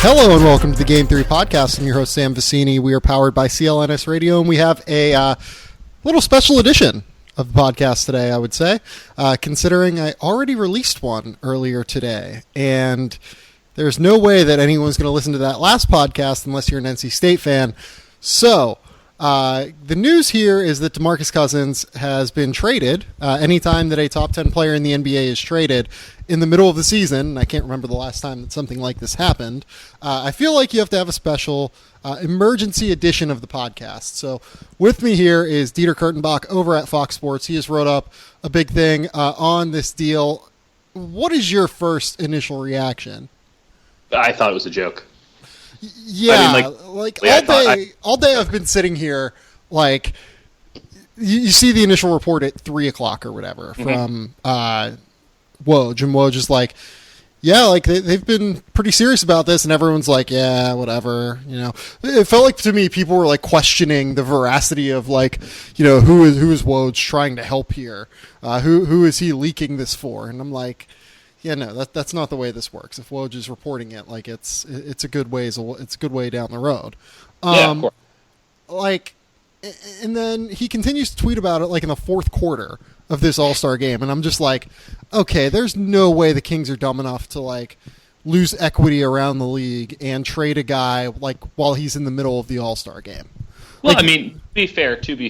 Hello and welcome to the Game Theory Podcast. I'm your host, Sam Vicini. We are powered by CLNS Radio, and we have a little special edition of the podcast today, I would say, considering I already released one earlier today, and there's no way that anyone's going to listen to that last podcast unless you're an NC State fan. So, the news here is that DeMarcus Cousins has been traded. Anytime that a top 10 player in the NBA is traded in the middle of the season, and I can't remember the last time that something like this happened, I feel like you have to have a special emergency edition of the podcast. So with me here is Dieter Kurtenbach over at Fox Sports. He has wrote up a big thing on this deal. What is your first initial reaction? I thought it was a joke. Yeah, all day I've been sitting here, like, you see the initial report at 3 o'clock or whatever from Woj, and Woj is like, yeah, like, they've been pretty serious about this, and everyone's like, yeah, whatever, you know. It felt like, to me, people were, like, questioning the veracity of, like, you know, who is Woj trying to help here? Who is he leaking this for? And I'm like, yeah, no, that's not the way this works. If Woj is reporting it, like, it's a good way down the road. Yeah, of course. Like, and then he continues to tweet about it, like, in the fourth quarter of this All-Star game, and I'm just like, okay, there's no way the Kings are dumb enough to, like, lose equity around the league and trade a guy, like, while he's in the middle of the All-Star game. Well, like, I mean, to be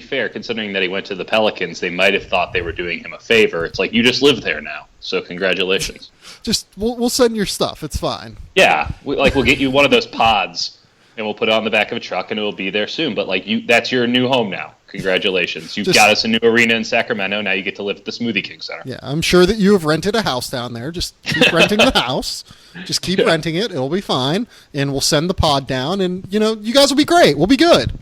fair, considering that he went to the Pelicans, they might have thought they were doing him a favor. It's like, you just live there now, so congratulations. Just, we'll send your stuff. It's fine. Yeah, we'll get you one of those pods, and we'll put it on the back of a truck, and it will be there soon. But, like, that's your new home now. Congratulations. You've got us a new arena in Sacramento. Now you get to live at the Smoothie King Center. Yeah, I'm sure that you have rented a house down there. Just keep renting the house. Just keep renting it. It'll be fine. And we'll send the pod down, and, you know, you guys will be great. We'll be good.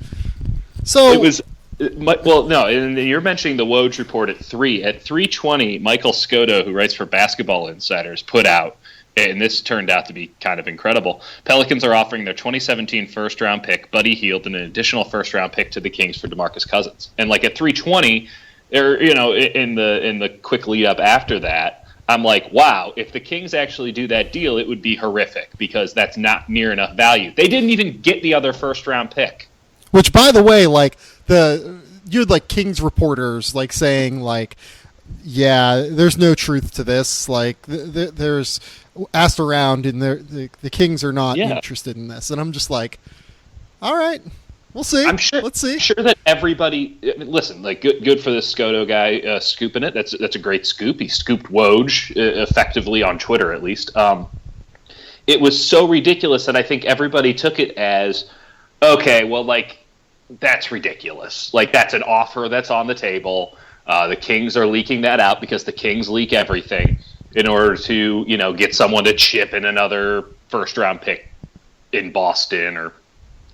So it was, well, no, and you're mentioning the Woj report at 3. At 3:20, Michael Scotto, who writes for Basketball Insiders, put out, and this turned out to be kind of incredible, Pelicans are offering their 2017 first-round pick, Buddy Hield, and an additional first-round pick to the Kings for DeMarcus Cousins. And, like, at 3:20, or, you know, in the quick lead-up after that, I'm like, wow, if the Kings actually do that deal, it would be horrific, because that's not near enough value. They didn't even get the other first-round pick. Which, by the way, like, you had, like, Kings reporters, like, saying, like, yeah, there's no truth to this. Like, there's asked around, and the Kings are not interested in this. And I'm just like, all right, we'll see. Let's see. I'm sure that everybody, listen, like, good for this Scotto guy scooping it. That's a great scoop. He scooped Woj effectively on Twitter, at least. It was so ridiculous that I think everybody took it as, okay, well, like, that's ridiculous. Like, that's an offer that's on the table. The Kings are leaking that out because the Kings leak everything in order to, you know, get someone to chip in another first-round pick in Boston or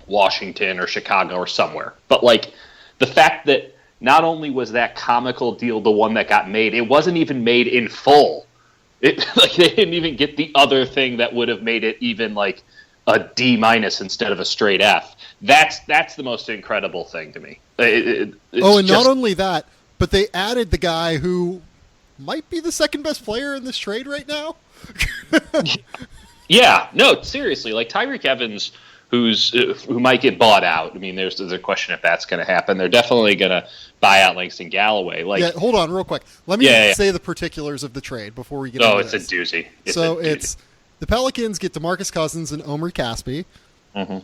Washington or Chicago or somewhere. But, like, the fact that not only was that comical deal the one that got made, it wasn't even made in full. Like, they didn't even get the other thing that would have made it even, like, a D- instead of a straight F. That's the most incredible thing to me. Not only that, but they added the guy who might be the second best player in this trade right now. Yeah, no, seriously, like Tyreke Evans, who might get bought out. I mean, there's a question if that's going to happen. They're definitely going to buy out Langston Galloway. Like, yeah, hold on, real quick. Let me say the particulars of the trade before we get into this. It's a doozy. It's the Pelicans get DeMarcus Cousins and Omri Caspi. Mm-hmm.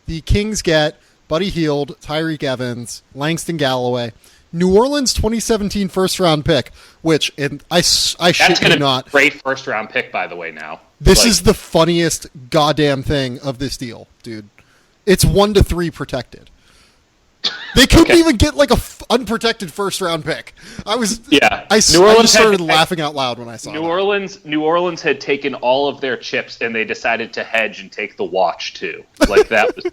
The Kings get Buddy Hield, Tyreke Evans, Langston Galloway, New Orleans 2017 first-round pick, which, and I shit you not. Great first-round pick, by the way, now. This is the funniest goddamn thing of this deal, dude. It's 1-3 protected. They couldn't even get, like, a unprotected first-round pick. I started laughing out loud when I saw that. New Orleans had taken all of their chips, and they decided to hedge and take the watch, too. Like, that was...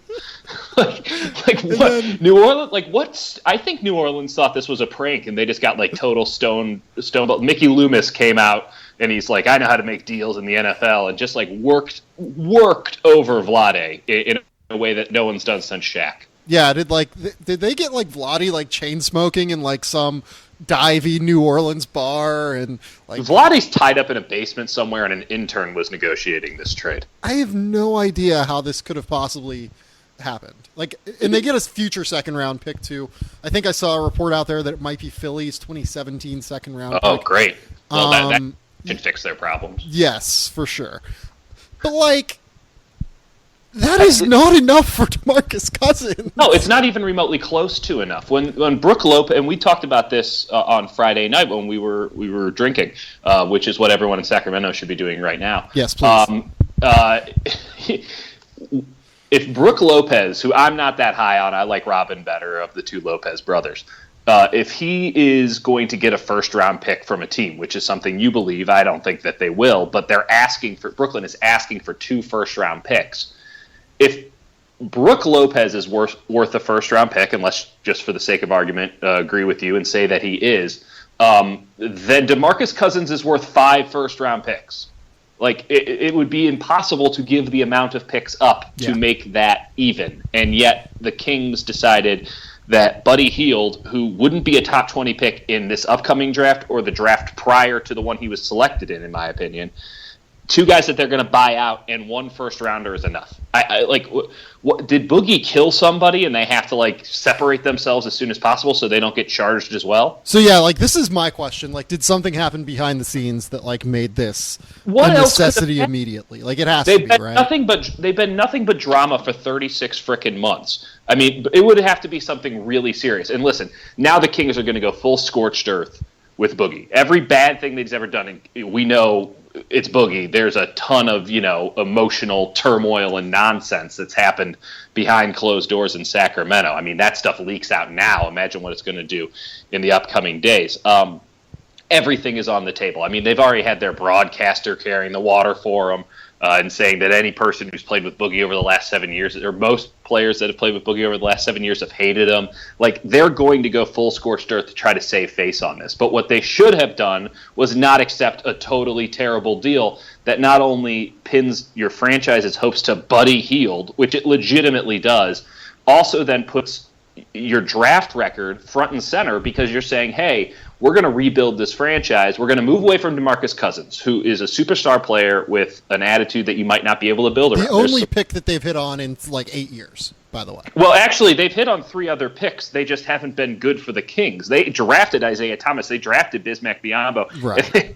like what? Then, New Orleans... Like, what... I think New Orleans thought this was a prank, and they just got, like, total stone... Mickey Loomis came out, and he's like, I know how to make deals in the NFL, and just, like, worked over Vlade in a way that no one's done since Shaq. Yeah, did they get, like, Vlade, like, chain smoking in, like, some divey New Orleans bar, and like Vladdy's tied up in a basement somewhere, and an intern was negotiating this trade. I have no idea how this could have possibly happened. Like, and they get a future second round pick too. I think I saw a report out there that it might be Philly's 2017 second round pick. Oh, great. Well, that can fix their problems. Yes, for sure. But like, that is not enough for DeMarcus Cousins. No, it's not even remotely close to enough. When Brook Lopez, and we talked about this on Friday night when we were drinking, which is what everyone in Sacramento should be doing right now. Yes, please. If Brook Lopez, who I'm not that high on, I like Robin better of the two Lopez brothers. If he is going to get a first-round pick from a team, which is something you believe, I don't think that they will, but Brooklyn is asking for 2 first-round picks. If Brook Lopez is worth a first-round pick, and let's just for the sake of argument agree with you and say that he is, then DeMarcus Cousins is worth 5 first-round picks. Like, it would be impossible to give the amount of picks up to make that even. And yet the Kings decided that Buddy Hield, who wouldn't be a top 20 pick in this upcoming draft or the draft prior to the one he was selected in my opinion, 2 guys that they're going to buy out, and 1 first-rounder is enough. What did Boogie kill somebody and they have to, like, separate themselves as soon as possible so they don't get charged as well? So, yeah, like, this is my question. Like, did something happen behind the scenes that, like, made this a necessity immediately? Like, it has to be, right? They've been nothing but drama for 36 frickin' months. I mean, it would have to be something really serious. And listen, now the Kings are going to go full scorched earth with Boogie. Every bad thing that he's ever done, and we know it's Boogie. There's a ton of, emotional turmoil and nonsense that's happened behind closed doors in Sacramento. I mean, that stuff leaks out now. Imagine what it's going to do in the upcoming days. Everything is on the table. I mean, they've already had their broadcaster carrying the water for them and saying that any person who's played with Boogie over the last 7 years, or most players that have played with Boogie over the last 7 years have hated him. Like, they're going to go full scorched earth to try to save face on this. But what they should have done was not accept a totally terrible deal that not only pins your franchise's hopes to Buddy Hield, which it legitimately does, also then puts your draft record front and center, because you're saying, hey, we're going to rebuild this franchise. We're going to move away from DeMarcus Cousins, who is a superstar player with an attitude that you might not be able to build around. The only pick that they've hit on in like 8 years, by the way. Well, actually, they've hit on 3 other picks. They just haven't been good for the Kings. They drafted Isaiah Thomas. They drafted Bismack Biyombo. Right.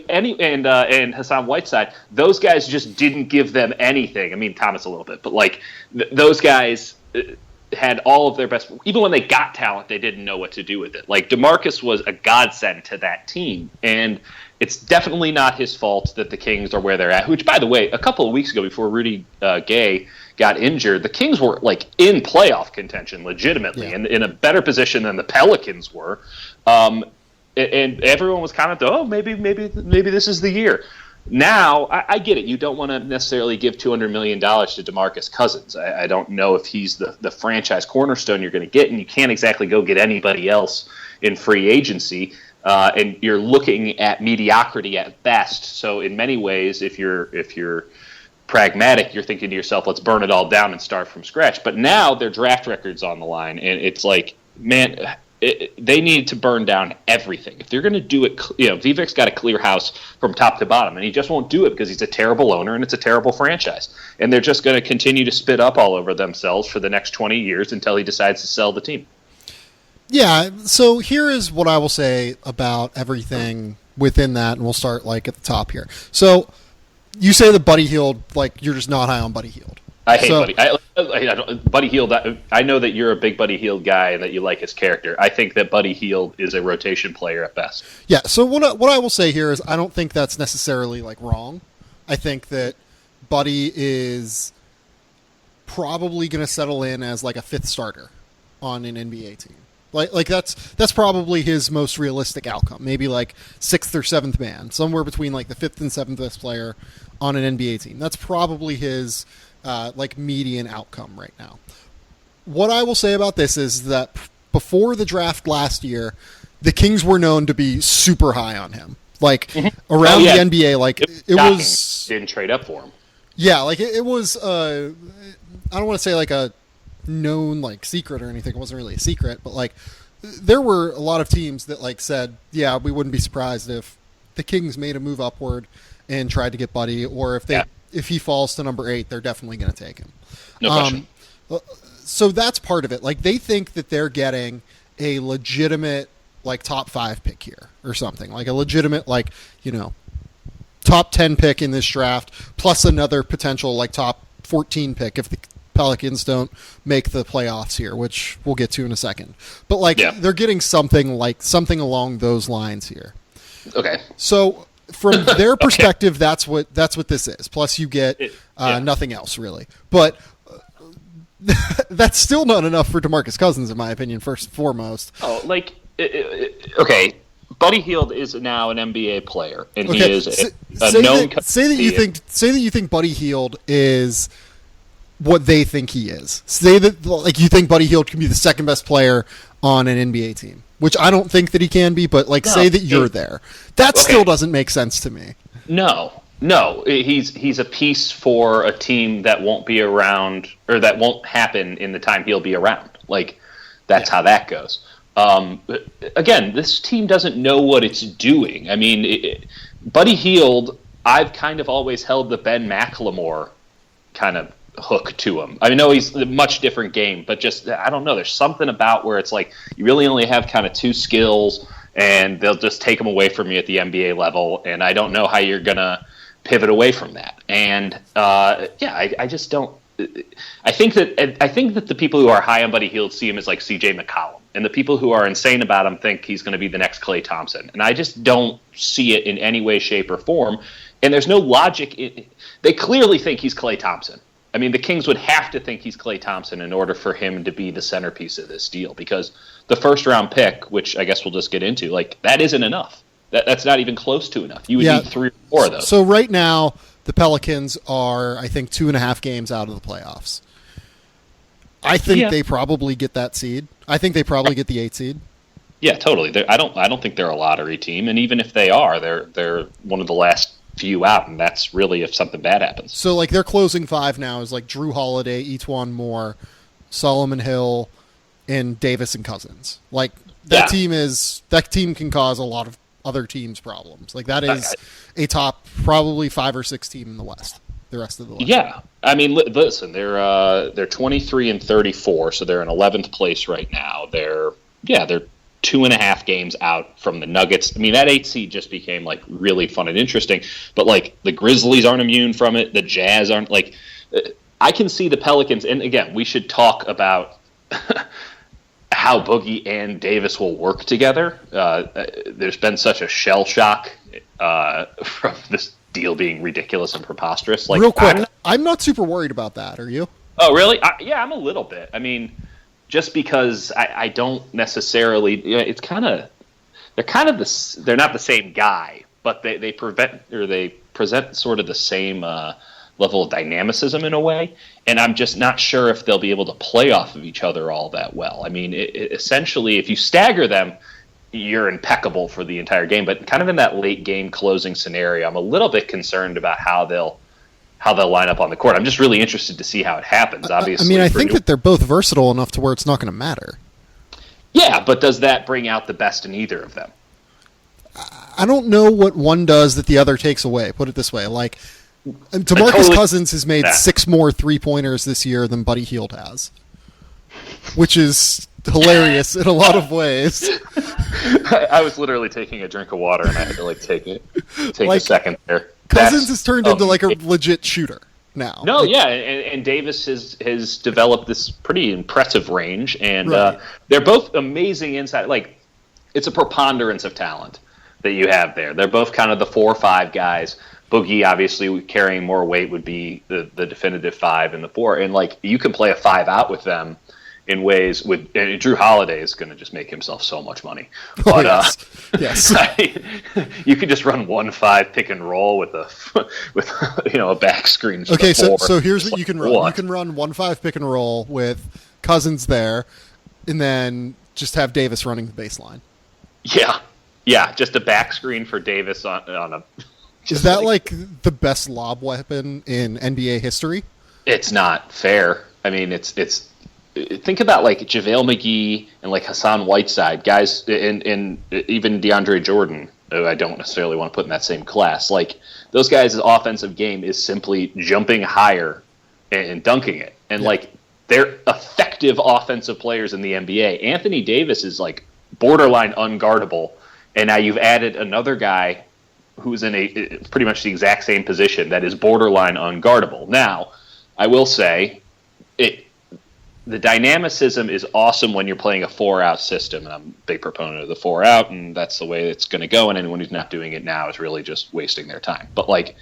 And Hassan Whiteside, those guys just didn't give them anything. I mean, Thomas a little bit, but like those guys had all of their best. Even when they got talent, they didn't know what to do with it. Like, DeMarcus was a godsend to that team, and it's definitely not his fault that the Kings are where they're at. Which, by the way, a couple of weeks ago, before Rudy Gay got injured, the Kings were like in playoff contention, legitimately, and in a better position than the Pelicans were. And everyone was kind of, maybe this is the year. Now, I get it. You don't want to necessarily give $200 million to DeMarcus Cousins. I don't know if he's the franchise cornerstone you're going to get, and you can't exactly go get anybody else in free agency. And you're looking at mediocrity at best. So in many ways, if you're pragmatic, you're thinking to yourself, let's burn it all down and start from scratch. But now their draft record's on the line, and it's like, man, they need to burn down everything. If they're going to do it, Vivek's got to clear house from top to bottom, and he just won't do it because he's a terrible owner and it's a terrible franchise. And they're just going to continue to spit up all over themselves for the next 20 years until he decides to sell the team. Yeah, so here is what I will say about everything within that, and we'll start like at the top here. So you say that Buddy Hield, like, you're just not high on Buddy Hield. I hate Buddy. Buddy Hield. I know that you're a big Buddy Hield guy and that you like his character. I think that Buddy Hield is a rotation player at best. Yeah. So what I will say here is I don't think that's necessarily like wrong. I think that Buddy is probably going to settle in as like a 5th starter on an NBA team. Like that's probably his most realistic outcome. Maybe like 6th or 7th man, somewhere between like the 5th and 7th best player on an NBA team. That's probably his like median outcome right now. What I will say about this is that before the draft last year, the Kings were known to be super high on him. Like around the NBA, like it was didn't trade up for him. Yeah, like it was. I don't want to say like a known like secret or anything. It wasn't really a secret, but like there were a lot of teams that like said, yeah, we wouldn't be surprised if the Kings made a move upward and tried to get Buddy, or if he falls to number 8, they're definitely going to take him. No question. So that's part of it. Like, they think that they're getting a legitimate, like, top 5 pick here or something. Like, a legitimate, like, top 10 pick in this draft, plus another potential, like, top 14 pick if the Pelicans don't make the playoffs here, which we'll get to in a second. But, like, they're getting something along those lines here. Okay. So from their perspective, that's what this is. Plus, you get nothing else, really. But that's still not enough for DeMarcus Cousins, in my opinion, first and foremost. Oh, like, okay. Buddy Hield is now an NBA player, and he is a known. Say that you think Buddy Hield is what they think he is. Say that, like, you think Buddy Hield can be the second best player on an NBA team, which I don't think that he can be. But say that you're there. That still doesn't make sense to me. No, he's a piece for a team that won't be around, or that won't happen in the time he'll be around. Like, that's how that goes. Again, this team doesn't know what it's doing. I mean, Buddy Hield, I've kind of always held the Ben McLemore kind of hook to him. I know he's a much different game, but just, I don't know, there's something about where it's like you really only have kind of 2 skills, and they'll just take them away from you at the NBA level, and I don't know how you're going to pivot away from that. And I just don't. I think that the people who are high on Buddy Hield see him as like C.J. McCollum, and the people who are insane about him think he's going to be the next Klay Thompson. And I just don't see it in any way, shape, or form. And there's no logic. They clearly think he's Klay Thompson. I mean, the Kings would have to think he's Klay Thompson in order for him to be the centerpiece of this deal, because the first round pick, which I guess we'll just get into, like, that isn't enough. That's not even close to enough. You would need 3 or 4 of those. So right now, the Pelicans are, I think, 2.5 games out of the playoffs. I think they probably get that seed. I think they probably get the 8 seed. Yeah, totally. I don't think they're a lottery team, and even if they are, they're one of the last few out, and that's really if something bad happens. So, like, their closing 5 now is like Drew Holiday, Etuan Moore, Solomon Hill, and Davis and Cousins. Like, that team can cause a lot of other teams' problems. Like, that is a top probably 5 or 6 team in the West. The rest of the West. Yeah, I mean, listen, they're 23 and 34, so they're in 11th place right now. They're 2.5 games out from the Nuggets. I mean, that 8 seed just became like really fun and interesting. But like, the Grizzlies aren't immune from it. The Jazz aren't. Like, I can see the Pelicans. And again, we should talk about how Boogie and Davis will work together. There's been such a shell shock from this deal being ridiculous and preposterous. Like, real quick, I'm not super worried about that. Are you? Oh, really? Yeah, I'm a little bit. I mean, just because I don't necessarily. It's kind of they're not the same guy, but they present sort of the same level of dynamicism in a way, and I'm just not sure if they'll be able to play off of each other all that well. I mean, essentially, if you stagger them, you're impeccable for the entire game, but kind of in that late game closing scenario, I'm a little bit concerned about how they'll line up on the court. I'm just really interested to see how it happens. Obviously, I mean, I think that they're both versatile enough to where it's not going to matter. Yeah, but does that bring out the best in either of them? I don't know what one does that the other takes away. Put it this way, like, DeMarcus Cousins has made 6 more 3-pointers this year than Buddy Hield has, which is hilarious in a lot of ways. I was literally taking a drink of water, and I had to take a second there. Cousins has turned into like a legit shooter now. No, and Davis has developed this pretty impressive range, and they're both amazing inside. Like, it's a preponderance of talent that you have there. They're both kind of the 4 or 5 guys. Boogie, obviously, carrying more weight would be the definitive 5 and the 4. And, like, you can play a 5 out with them in ways and Drew Holiday is going to just make himself so much money. But, yes. You could just run 1-5 pick and roll with a back screen. Okay, so here's what you can run. You can run 1-5 pick and roll with Cousins there, and then just have Davis running the baseline. Yeah, just a back screen for Davis on a. Is that like the best lob weapon in NBA history? It's not fair. I mean, it's think about like JaVale McGee and like Hassan Whiteside, guys, and even DeAndre Jordan, who I don't necessarily want to put in that same class. Like those guys' offensive game is simply jumping higher and dunking it. And like they're effective offensive players in the NBA. Anthony Davis is like borderline unguardable. And now you've added another guy who's in a pretty much the exact same position that is borderline unguardable. Now, I will say the dynamicism is awesome when you're playing a 4-out system, and I'm a big proponent of the 4-out, and that's the way it's going to go, and anyone who's not doing it now is really just wasting their time. But, like,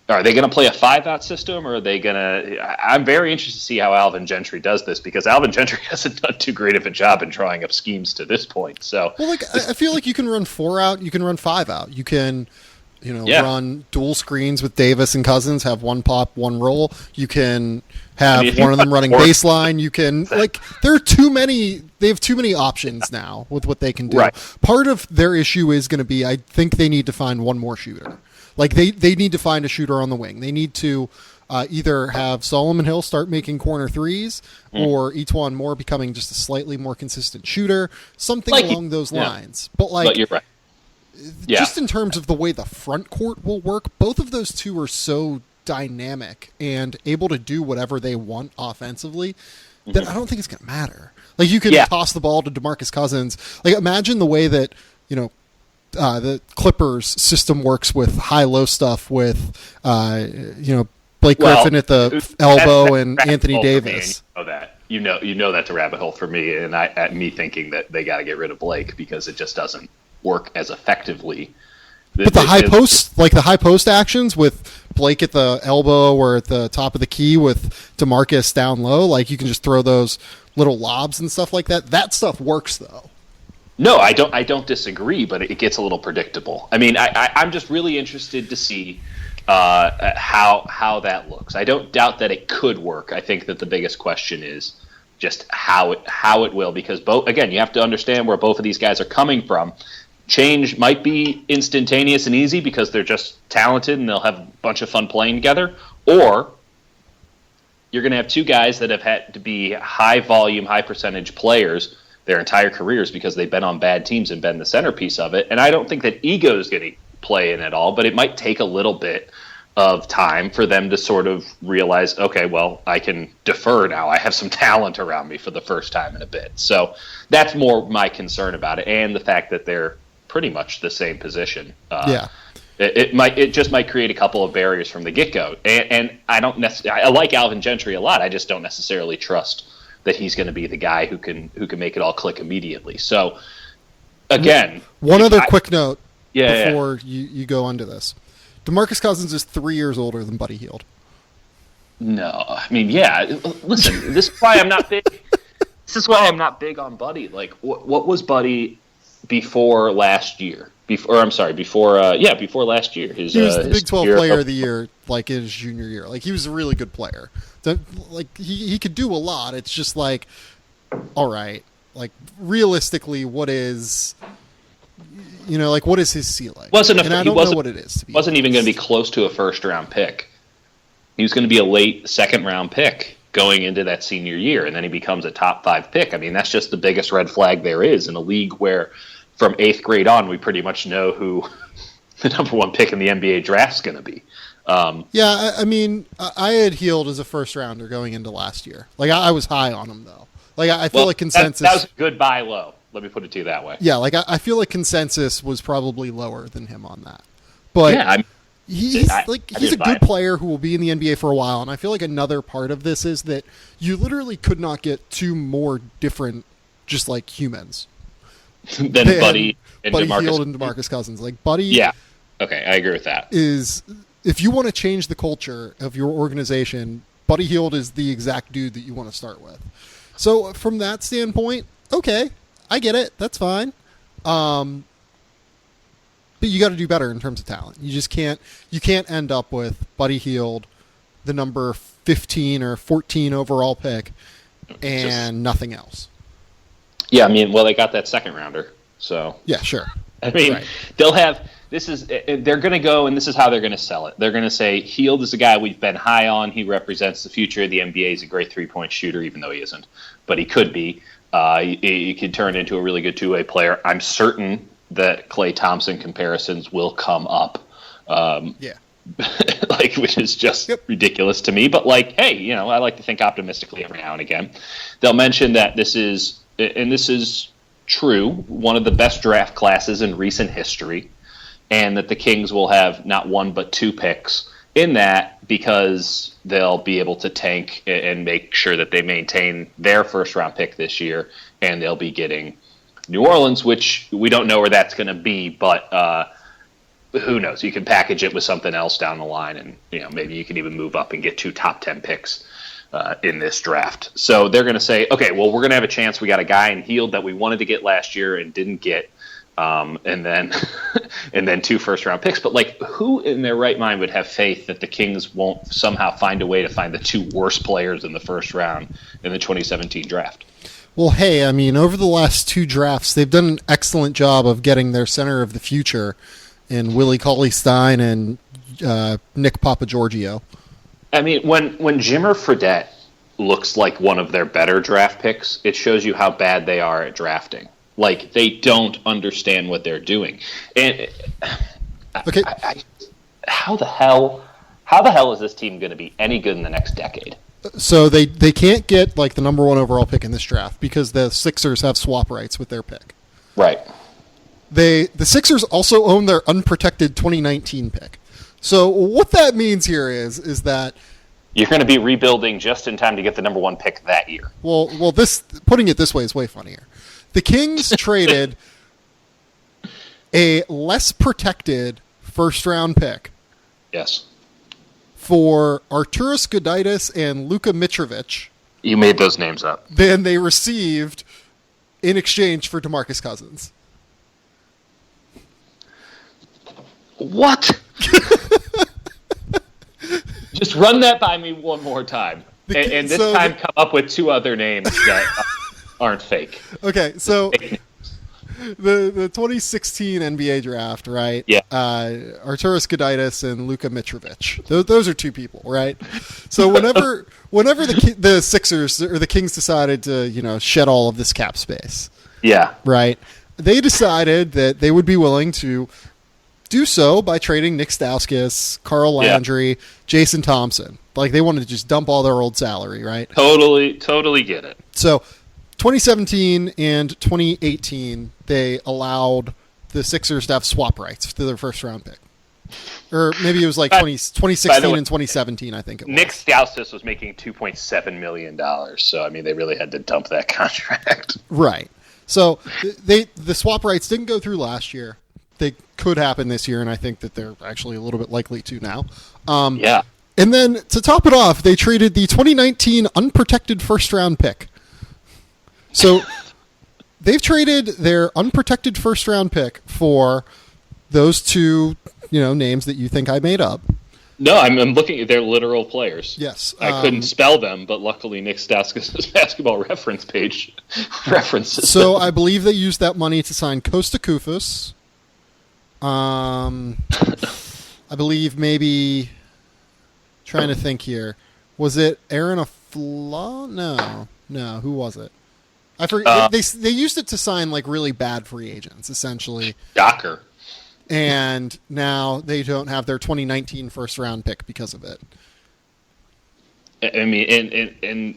are they going to play a 5-out system, or are they going to – I'm very interested to see how Alvin Gentry does this, because Alvin Gentry hasn't done too great of a job in drawing up schemes to this point. So, well, like, I feel like you can run 4-out, you can run 5-out. You can – run dual screens with Davis and Cousins, have one pop, one roll. You can have one of them running baseline. You can, like, they have too many options now with what they can do. Right. Part of their issue is going to be, I think they need to find one more shooter. Like, they need to find a shooter on the wing. They need to either have Solomon Hill start making corner threes or Etuan Moore becoming just a slightly more consistent shooter, something like along those lines. But you're right. Just in terms of the way the front court will work, both of those two are so dynamic and able to do whatever they want offensively that I don't think it's going to matter. Like, you can toss the ball to DeMarcus Cousins. Like, imagine the way that, the Clippers system works with high-low stuff with, Blake Griffin at the elbow and Anthony Davis. You know that's a rabbit hole for me, and me thinking that they got to get rid of Blake because it just doesn't work as effectively. But the high post actions with Blake at the elbow or at the top of the key with DeMarcus down low, like you can just throw those little lobs and stuff like that. That stuff works though. No, I don't disagree, but it gets a little predictable. I mean, I'm just really interested to see how that looks. I don't doubt that it could work. I think that the biggest question is just how it will, because again, you have to understand where both of these guys are coming from. Change might be instantaneous and easy because they're just talented and they'll have a bunch of fun playing together, or you're going to have two guys that have had to be high volume, high percentage players their entire careers because they've been on bad teams and been the centerpiece of it. And I don't think that ego is going to play in at all, but it might take a little bit of time for them to sort of realize, okay, well, I can defer now. I have some talent around me for the first time in a bit. So that's more my concern about it, and the fact that they're pretty much the same position. It just might create a couple of barriers from the get-go. And I don't necessarily, I like Alvin Gentry a lot. I just don't necessarily trust that he's going to be the guy who can make it all click immediately. So again, one other quick note before you go into this. DeMarcus Cousins is 3 years older than Buddy Hield. No, I mean, listen, this is why I'm not big. This is why I'm not big on Buddy. Like, what was Buddy before last year? Before last year. He was the Big 12 Player of the Year, like his junior year. Like, he was a really good player. Like, he could do a lot. It's just like, all right, like, realistically, what is his ceiling? I don't know what it is. Wasn't even going to be close to a first-round pick. He was going to be a late second-round pick going into that senior year, and then he becomes a top 5 pick. I mean, that's just the biggest red flag there is in a league where from 8th grade on, we pretty much know who the number 1 pick in the NBA draft is going to be. I mean, I had Hield as a first-rounder going into last year. Like, I was high on him, though. Like, I feel like consensus... That was a good buy low. Let me put it to you that way. Yeah, like, I feel like consensus was probably lower than him on that. But he's a good player who will be in the NBA for a while, and I feel like another part of this is that you literally could not get 2 more different, just like, humans than Buddy and DeMarcus. Hield and DeMarcus Cousins. Like, Buddy... Yeah, okay, I agree with that. If you want to change the culture of your organization, Buddy Hield is the exact dude that you want to start with. So from that standpoint, okay, I get it. That's fine. But you got to do better in terms of talent. You just can't end up with Buddy Hield, the number 15 or 14 overall pick, and nothing else. Yeah, I mean, well, they got that second rounder, so. Yeah, sure. I mean, they'll have they're going to go, and this is how they're going to sell it. They're going to say, Hield is a guy we've been high on. He represents the future of the NBA. He's a great three-point shooter, even though he isn't. But he could be. He could turn into a really good two-way player. I'm certain that Klay Thompson comparisons will come up. Which is just ridiculous to me. But, hey, I like to think optimistically every now and again. They'll mention that this is true, one of the best draft classes in recent history, and that the Kings will have not one but two picks in that because they'll be able to tank and make sure that they maintain their first-round pick this year, and they'll be getting New Orleans, which we don't know where that's going to be, but who knows? You can package it with something else down the line, and maybe you can even move up and get 2 top 10 picks in this draft. So they're going to say, okay, well, we're going to have a chance. We got a guy in Hield that we wanted to get last year and didn't get, and then 2 first-round picks. But who in their right mind would have faith that the Kings won't somehow find a way to find the 2 worst players in the first round in the 2017 draft? Well, hey, over the last 2 drafts, they've done an excellent job of getting their center of the future in Willie Cauley-Stein and Nick Papagiorgio. When Jimmer Fredette looks like one of their better draft picks, it shows you how bad they are at drafting. They don't understand what they're doing. And okay. How the hell is this team going to be any good in the next decade? So they can't get the number 1 overall pick in this draft because the Sixers have swap rights with their pick. Right. The Sixers also own their unprotected 2019 pick. So what that means here is that you're going to be rebuilding just in time to get the number 1 pick that year. Well, putting it this way is way funnier. The Kings traded a less protected first-round pick. Yes. For Arturas Gudaitis and Luka Mitrovic. You made those names up. Than they received in exchange for DeMarcus Cousins. What? Just run that by me one more time. And this time come up with 2 other names that aren't fake. Okay, so the 2016 NBA draft, right? Yeah. Arturas Gudaitis and Luka Mitrovic. Those are 2 people, right? So whenever the Sixers or the Kings decided to, shed all of this cap space. Yeah. Right? They decided that they would be willing to do so by trading Nick Stauskas, Carl Landry, Jason Thompson. They wanted to just dump all their old salary, right? Totally get it. So 2017 and 2018, they allowed the Sixers to have swap rights to their first-round pick. Or maybe it was 2016 and 2017, I think it was. Nick Stauskas was making $2.7 million, so, they really had to dump that contract. Right. So the swap rights didn't go through last year. They could happen this year, and I think that they're actually a little bit likely to now. Yeah. And then, to top it off, they traded the 2019 unprotected first-round pick. So, they've traded their unprotected first-round pick for those 2, names that you think I made up. No, I'm looking at their literal players. Yes. I couldn't spell them, but luckily Nick Stauskas' basketball reference page references So, them. I believe they used that money to sign Kosta Koufos. I believe maybe... Trying to think here. Was it Aaron Aflaa? No. Who was it? I forget. They used it to sign really bad free agents, essentially. Docker. And now they don't have their 2019 first round pick because of it. And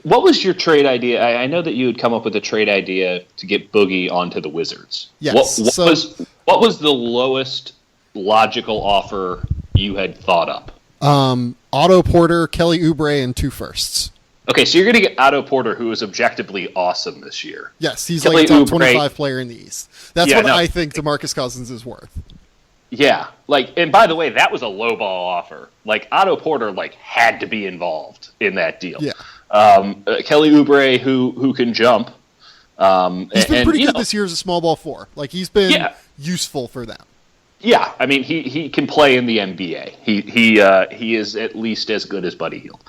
what was your trade idea? I know that you had come up with a trade idea to get Boogie onto the Wizards. Yes. What was the lowest logical offer you had thought up? Otto Porter, Kelly Oubre, and 2 firsts. Okay, so you're going to get Otto Porter, who is objectively awesome this year. Yes, he's Kelly a top Oubre, 25 player in the East. That's I think DeMarcus Cousins is worth. Yeah, and by the way, that was a lowball offer. Otto Porter, had to be involved in that deal. Yeah. Kelly Oubre, who can jump. He's been pretty good this year as a small ball 4. He's been useful for them. Yeah, he can play in the NBA. He is at least as good as Buddy Hield.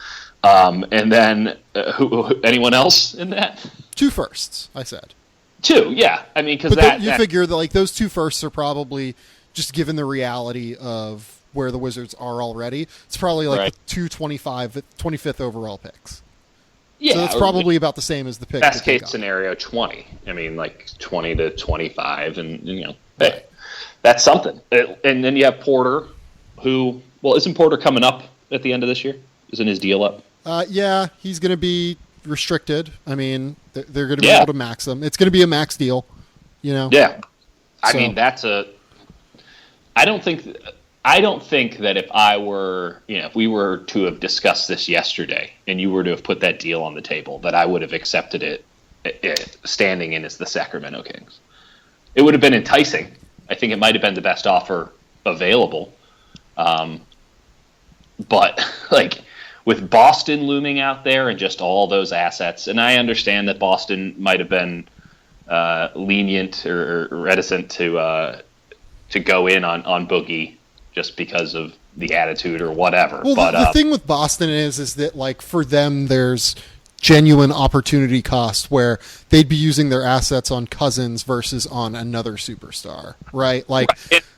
And then anyone else in that? 2 firsts, I said. 2, yeah. I mean, because you figure that like those 2 firsts are probably, just given the reality of where the Wizards are already, it's probably like the 25th overall picks. Yeah, so it's probably about the same as the pick. Best case scenario, 20. I mean, like 20 to 25, and hey, that's something. And then you have Porter, who, isn't Porter coming up at the end of this year? Isn't his deal up? Yeah, he's going to be restricted. I mean, they're going to be able to max him. It's going to be a max deal, Yeah, I mean that's I don't think that if we were to have discussed this yesterday and you were to have put that deal on the table, that I would have accepted it standing in as the Sacramento Kings. It would have been enticing. I think it might have been the best offer available. But like with Boston looming out there and just all those assets, and I understand that Boston might have been lenient or reticent to go in on Boogie just because of the attitude or whatever. Well, but the thing with Boston is that like for them, there's genuine opportunity cost where they'd be using their assets on Cousins versus on another superstar, right? Like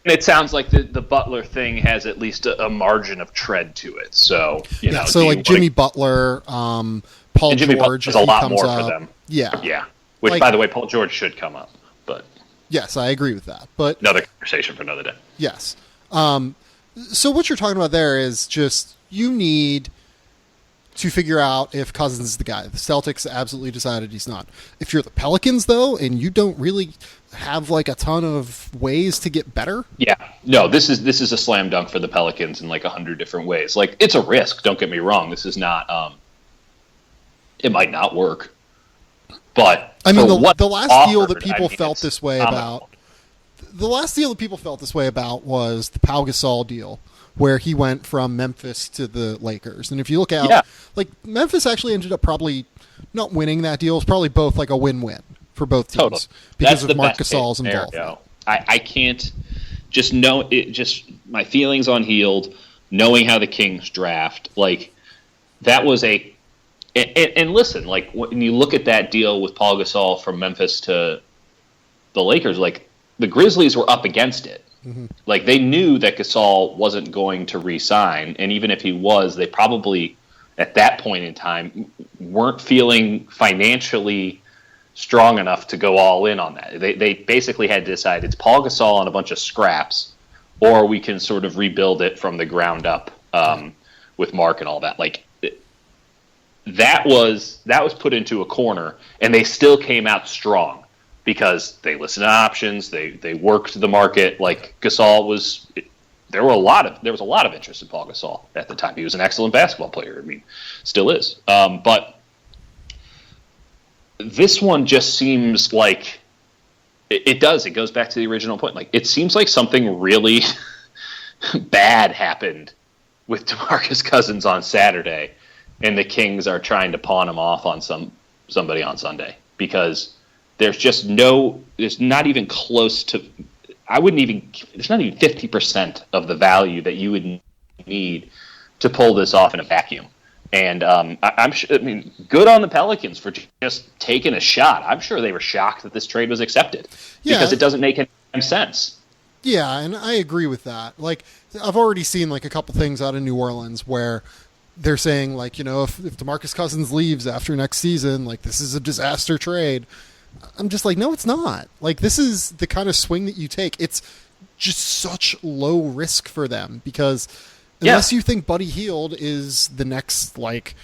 it sounds like the Butler thing has at least a margin of tread to it. So so like Jimmy Butler, Paul George, is a lot more for them. Yeah. Which, by the way, Paul George should come up, but yes, I agree with that. But another conversation for another day. Yes. So what you're talking about there is just you need to figure out if Cousins is the guy. The Celtics absolutely decided he's not. If you're the Pelicans, though, and you don't really have like a ton of ways to get better. Yeah. No, this is a slam dunk for the Pelicans in like 100 different ways. Like, it's a risk, don't get me wrong. This is not it might not work. But I mean, the last deal that people felt this way about was the Pau Gasol deal, where he went from Memphis to the Lakers. And if you look at like Memphis actually ended up probably not winning that deal. It's probably both like a win-win for both teams because of Marc Gasol's involvement. I can't just know it. Just my feelings on Hield, knowing how the Kings draft, like that was and listen, like when you look at that deal with Paul Gasol from Memphis to the Lakers, like the Grizzlies were up against it. Mm-hmm. Like they knew that Gasol wasn't going to re-sign, and even if he was, they probably at that point in time weren't feeling financially strong enough to go all in on that. They basically had to decide it's Paul Gasol on a bunch of scraps, or we can sort of rebuild it from the ground up with Mark and all that. Like that was put into a corner, and they still came out strong because they listened to options, they worked the market. Like Gasol was, there was a lot of interest in Paul Gasol at the time. He was an excellent basketball player. I mean, still is. But this one just seems like it does. It goes back to the original point. Like it seems like something really bad happened with DeMarcus Cousins on Saturday, and the Kings are trying to pawn him off on somebody on Sunday because there's not even close to. There's not even 50% of the value that you would need to pull this off in a vacuum. And I'm sure. I mean, good on the Pelicans for just taking a shot. I'm sure they were shocked that this trade was accepted because it doesn't make any sense. Yeah, and I agree with that. Like, I've already seen like a couple things out of New Orleans where they're saying like, if DeMarcus Cousins leaves after next season, like this is a disaster trade. I'm just like, no, it's not. Like, this is the kind of swing that you take. It's just such low risk for them because unless you think Buddy Hield is the next, like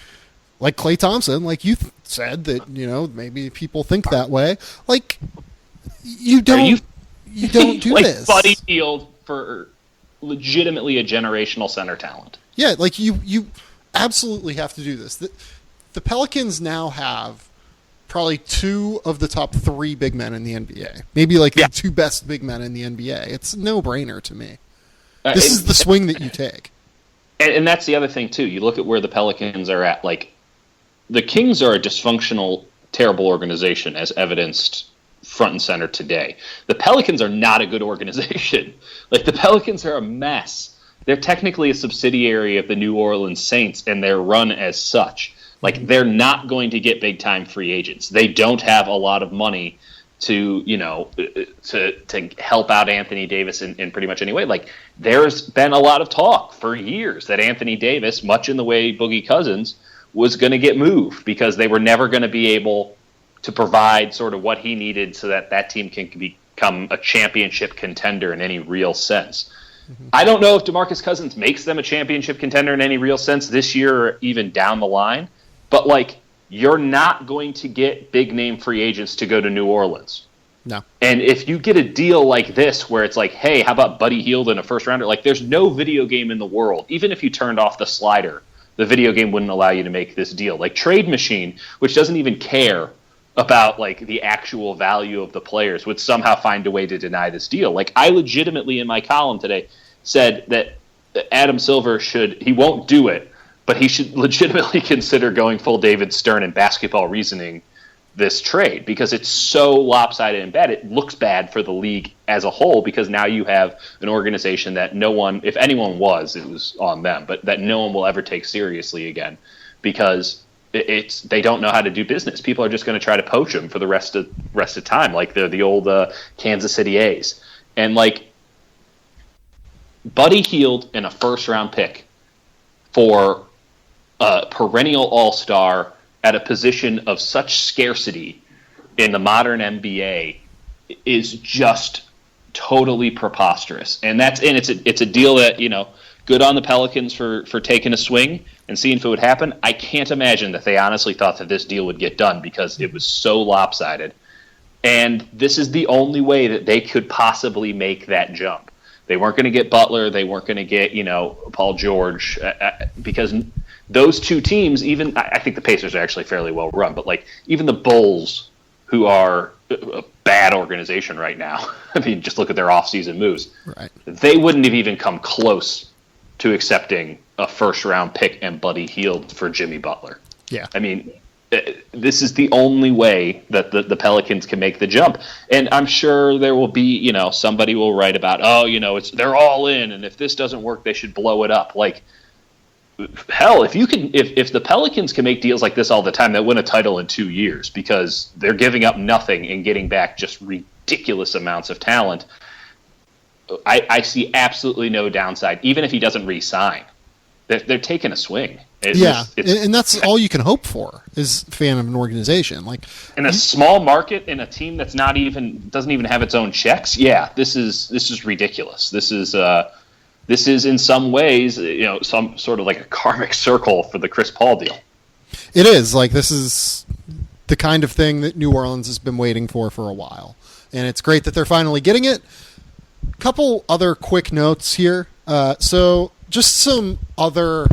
Klay Thompson, like you said that, maybe people think that way. Like, you don't do like this. Buddy Hield for legitimately a generational center talent. Yeah, like you absolutely have to do this. The Pelicans now have probably 2 of the top 3 big men in the NBA. Maybe the 2 best big men in the NBA. It's a no-brainer to me. This is the swing that you take. And that's the other thing, too. You look at where the Pelicans are at. Like, the Kings are a dysfunctional, terrible organization, as evidenced front and center today. The Pelicans are not a good organization. Like, the Pelicans are a mess. They're technically a subsidiary of the New Orleans Saints, and they're run as such. Like, they're not going to get big-time free agents. They don't have a lot of money to to help out Anthony Davis in pretty much any way. Like, there's been a lot of talk for years that Anthony Davis, much in the way Boogie Cousins, was going to get moved because they were never going to be able to provide sort of what he needed so that that team can become a championship contender in any real sense. Mm-hmm. I don't know if DeMarcus Cousins makes them a championship contender in any real sense this year or even down the line, but like, you're not going to get big name free agents to go to New Orleans. No. And if you get a deal like this where it's like, hey, how about Buddy Hield in a first rounder? Like, there's no video game in the world, even if you turned off the slider, the video game wouldn't allow you to make this deal. Like, Trade Machine, which doesn't even care about like the actual value of the players, would somehow find a way to deny this deal. Like, I legitimately in my column today said that Adam Silver he won't do it, but he should legitimately consider going full David Stern and basketball reasoning this trade, because it's so lopsided and bad. It looks bad for the league as a whole, because now you have an organization that no one, if anyone was, it was on them, but that no one will ever take seriously again, because they don't know how to do business. People are just going to try to poach them for the rest of time, like the old Kansas City A's. And like, Buddy Hield in a first round pick for a perennial all-star at a position of such scarcity in the modern NBA is just totally preposterous. And it's a deal that, good on the Pelicans for taking a swing and seeing if it would happen. I can't imagine that they honestly thought that this deal would get done, because it was so lopsided. And this is the only way that they could possibly make that jump. They weren't going to get Butler. They weren't going to get, Paul George, because those two teams, even I think the Pacers are actually fairly well run, but like, even the Bulls, who are a bad organization right now, I mean, just look at their offseason moves. Right. They wouldn't have even come close to accepting a first round pick and Buddy Hield for Jimmy Butler. Yeah. I mean, this is the only way that the Pelicans can make the jump. And I'm sure there will be, somebody will write about, they're all in, and if this doesn't work, they should blow it up. Like, hell, if the Pelicans can make deals like this all the time, they'll win a title in 2 years, because they're giving up nothing and getting back just ridiculous amounts of talent. I see absolutely no downside, even if he doesn't re-sign. They're taking a swing. And that's all you can hope for is a fan of an organization. Like, in a small market, in a team that's doesn't even have its own checks. Yeah, this is ridiculous. This is in some ways, some sort of like a karmic circle for the Chris Paul deal. It is. Like, this is the kind of thing that New Orleans has been waiting for a while. And it's great that they're finally getting it. Couple other quick notes here. So just some other,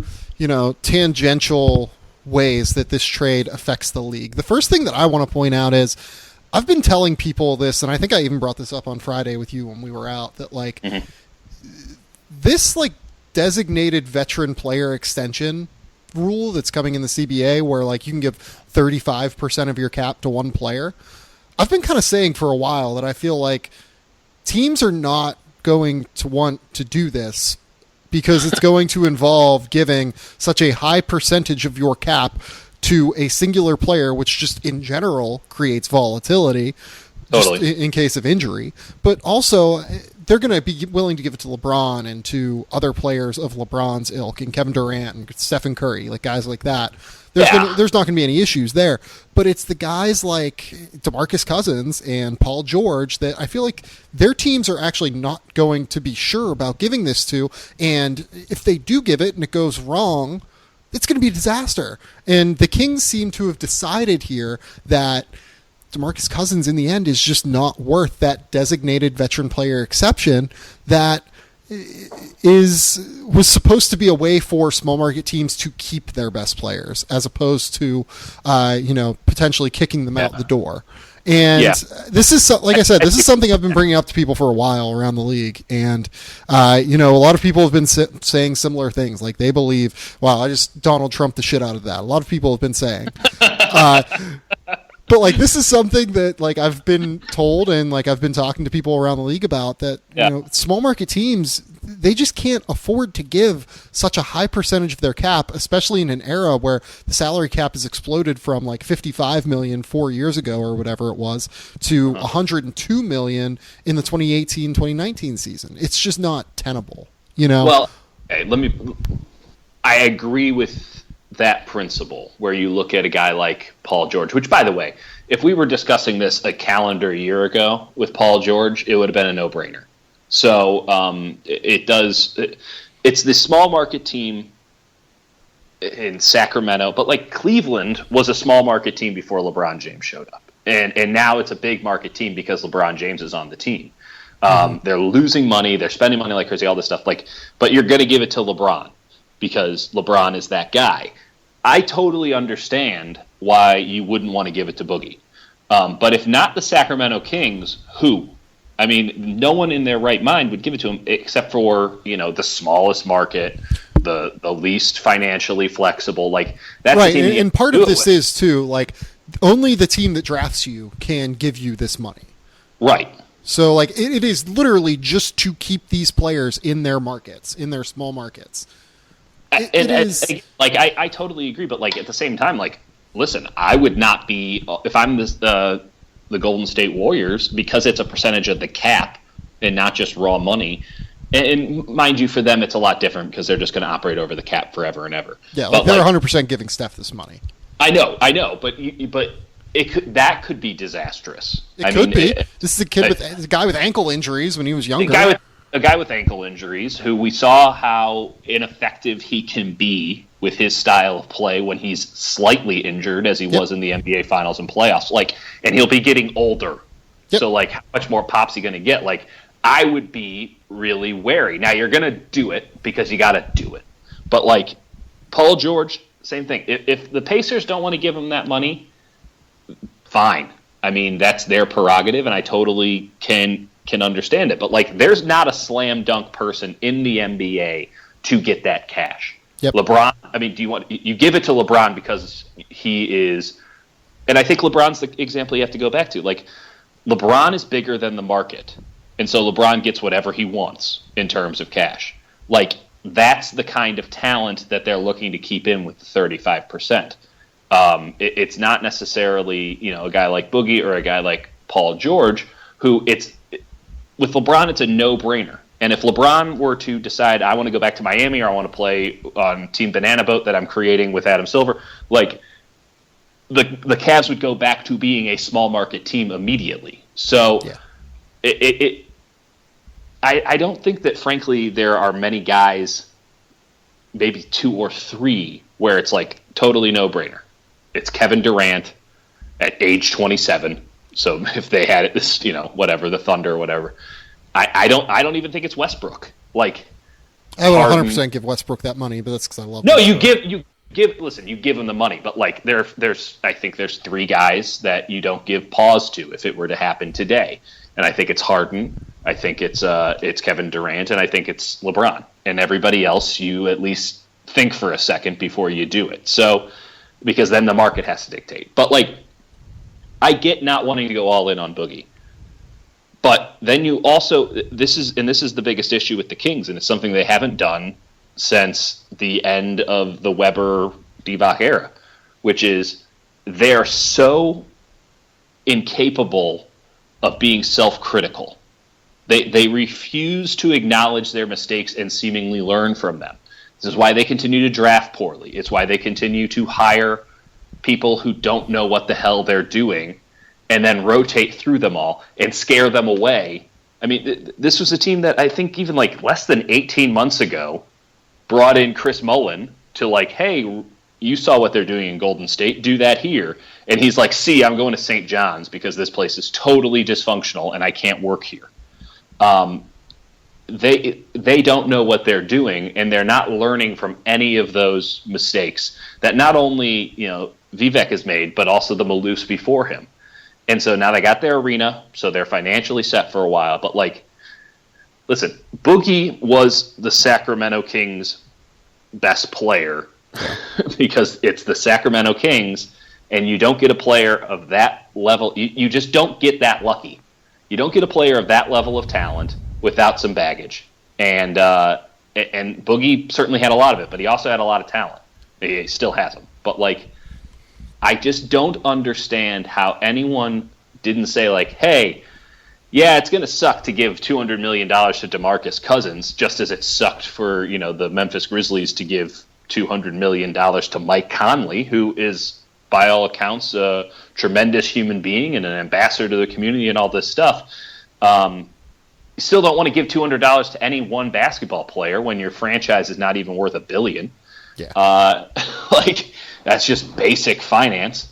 tangential ways that this trade affects the league. The first thing that I want to point out is, I've been telling people this, and I think I even brought this up on Friday with you when we were out, that like, this like designated veteran player extension rule that's coming in the CBA, where like you can give 35% of your cap to one player. I've been kind of saying for a while that I feel like teams are not going to want to do this, because it's going to involve giving such a high percentage of your cap to a singular player, which just in general creates volatility. Totally. In case of injury. But also, they're going to be willing to give it to LeBron and to other players of LeBron's ilk, and Kevin Durant and Stephen Curry, like guys like that. There's not going to be any issues there. But it's the guys like DeMarcus Cousins and Paul George that I feel like their teams are actually not going to be sure about giving this to. And if they do give it and it goes wrong, it's going to be a disaster. And the Kings seem to have decided here that DeMarcus Cousins in the end is just worth that designated veteran player exception that was supposed to be a way for small market teams to keep their best players, as opposed to potentially kicking them out the door. And this is, like I said, this is something I've been bringing up to people for a while around the league. And, a lot of people have been saying similar things. Like, they believe, wow, I just Donald Trump the shit out of that. A lot of people have been saying. But like, this is something that like I've been told, and like I've been talking to people around the league about, that small market teams, they just can't afford to give such a high percentage of their cap, especially in an era where the salary cap has exploded from like 55 million 4 years ago or whatever it was to 102 million in the 2018-2019 season. It's just not tenable, you know? Well, okay, I agree with that principle where you look at a guy like Paul George, which, by the way, if we were discussing this a calendar year ago with Paul George, it would have been a no-brainer. So it's the small market team in Sacramento, but like Cleveland was a small market team before LeBron James showed up. And now it's a big market team because LeBron James is on the team. They're losing money, they're spending money like crazy, all this stuff. But you're going to give it to LeBron because LeBron is that guy. I totally understand why you wouldn't want to give it to Boogie. But if not the Sacramento Kings, who? I mean, no one in their right mind would give it to him except for, the smallest market, the least financially flexible. Like that's right. And part of this is too, like, only the team that drafts you can give you this money. Right. So like it is literally just to keep these players in their markets, in their small markets. I totally agree, but like at the same time, like, listen, I would not be if I'm the Golden State Warriors, because it's a percentage of the cap and not just raw money. And mind you, for them, it's a lot different because they're just going to operate over the cap forever and ever. Yeah, like they're 100% giving Steph this money. I know, but that could be disastrous. It could be. This is a guy with ankle injuries when he was younger. A guy with ankle injuries who we saw how ineffective he can be with his style of play when he's slightly injured, as he was in the NBA Finals and playoffs. Like, and he'll be getting older. Yep. So, like, how much more pop's he going to get? Like, I would be really wary. Now, you're going to do it because you got to do it. But, like, Paul George, same thing. If the Pacers don't want to give him that money, fine. I mean, that's their prerogative, and I totally can understand it. But, like, there's not a slam dunk person in the NBA to get that cash. Yep. LeBron, I mean, you give it to LeBron because he is, and I think LeBron's the example you have to go back to. Like, LeBron is bigger than the market, and so LeBron gets whatever he wants in terms of cash. Like, that's the kind of talent that they're looking to keep in with the 35%. It's not necessarily, a guy like Boogie or a guy like Paul George, who with LeBron, it's a no-brainer. And if LeBron were to decide, I want to go back to Miami or I want to play on Team Banana Boat that I'm creating with Adam Silver, like, the Cavs would go back to being a small market team immediately. So I don't think that, frankly, there are many guys, maybe 2 or 3, where it's like totally no-brainer. It's Kevin Durant at age 27. So if they had it, this, whatever, the Thunder or whatever. I don't even think it's Westbrook. Like, I would 100% give Westbrook that money, but that's because I love. No, Westbrook. you give him the money, but like I think there's 3 guys that you don't give pause to if it were to happen today, and I think it's Harden, I think it's Kevin Durant, and I think it's LeBron, and everybody else you at least think for a second before you do it. So because then the market has to dictate. But like, I get not wanting to go all in on Boogie. But then you also, this is the biggest issue with the Kings, and it's something they haven't done since the end of the Weber-Divac era, which is they're so incapable of being self-critical. They refuse to acknowledge their mistakes and seemingly learn from them. This is why they continue to draft poorly. It's why they continue to hire people who don't know what the hell they're doing and then rotate through them all and scare them away. I mean, this was a team that I think even like less than 18 months ago brought in Chris Mullin to like, hey, you saw what they're doing in Golden State, do that here. And he's like, see, I'm going to St. John's because this place is totally dysfunctional and I can't work here. They don't know what they're doing, and they're not learning from any of those mistakes that not only, Vivek has made, but also the Maloofs before him. And so now they got their arena, so they're financially set for a while. But, like, listen, Boogie was the Sacramento Kings' best player because it's the Sacramento Kings, and you don't get a player of that level. You just don't get that lucky. You don't get a player of that level of talent without some baggage. And Boogie certainly had a lot of it, but he also had a lot of talent. He still has them. But, like, I just don't understand how anyone didn't say, like, hey, yeah, it's going to suck to give $200 million to DeMarcus Cousins, just as it sucked for, the Memphis Grizzlies to give $200 million to Mike Conley, who is, by all accounts, a tremendous human being and an ambassador to the community and all this stuff. You still don't want to give $200 to any one basketball player when your franchise is not even worth $1 billion. Yeah. That's just basic finance.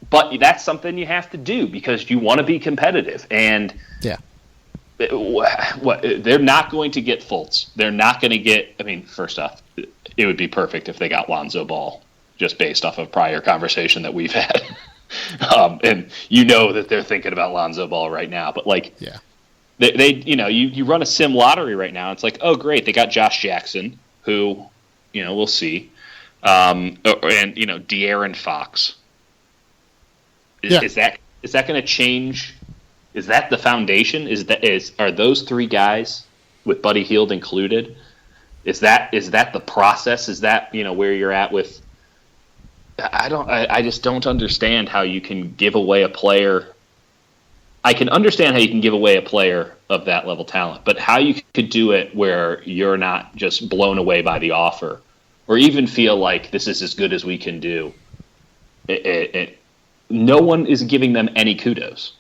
But that's something you have to do because you want to be competitive. And yeah, they're not going to get Fultz. They're not going to get. I mean, first off, it would be perfect if they got Lonzo Ball, just based off of prior conversation that we've had. And that they're thinking about Lonzo Ball right now. But yeah, they you run a sim lottery right now. It's like, oh great, they got Josh Jackson, who we'll see, and De'Aaron Fox. Is that going to change? Is that the foundation? Are those three guys with Buddy Hield included? Is that the process? Is that where you're at with? I just don't understand how you can give away a player. I can understand how you can give away a player of that level talent, but how you could do it where you're not just blown away by the offer, or even feel like this is as good as we can do. No one is giving them any kudos.